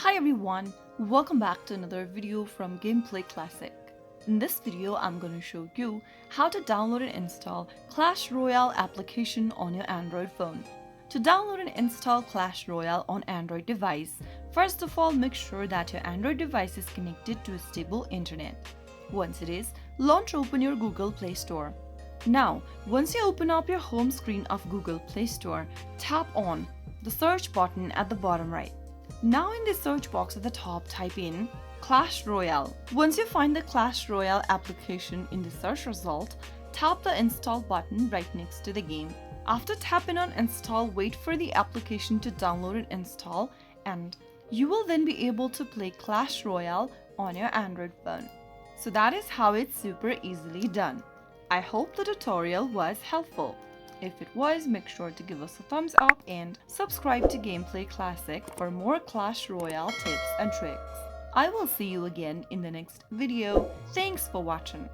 Hi everyone, welcome back to another video from Gameplay Classic. In this video, I'm going to show you how to download and install Clash Royale application on your Android phone. To download and install Clash Royale on Android device, first of all make sure that your Android device is connected to a stable internet. Once it is, launch open your Google Play Store. Now, once you open up your home screen of Google Play Store, tap on the search button at the bottom right. Now in the search box at the top, type in Clash Royale. Once you find the Clash Royale application in the search result, tap the install button right next to the game. After tapping on install, wait for the application to download and install, and you will then be able to play Clash Royale on your Android phone. So that is how it's super easily done. I hope the tutorial was helpful. If it was, make sure to give us a thumbs up and subscribe to Gameplay Classic for more Clash Royale tips and tricks. I will see you again in the next video. Thanks for watching.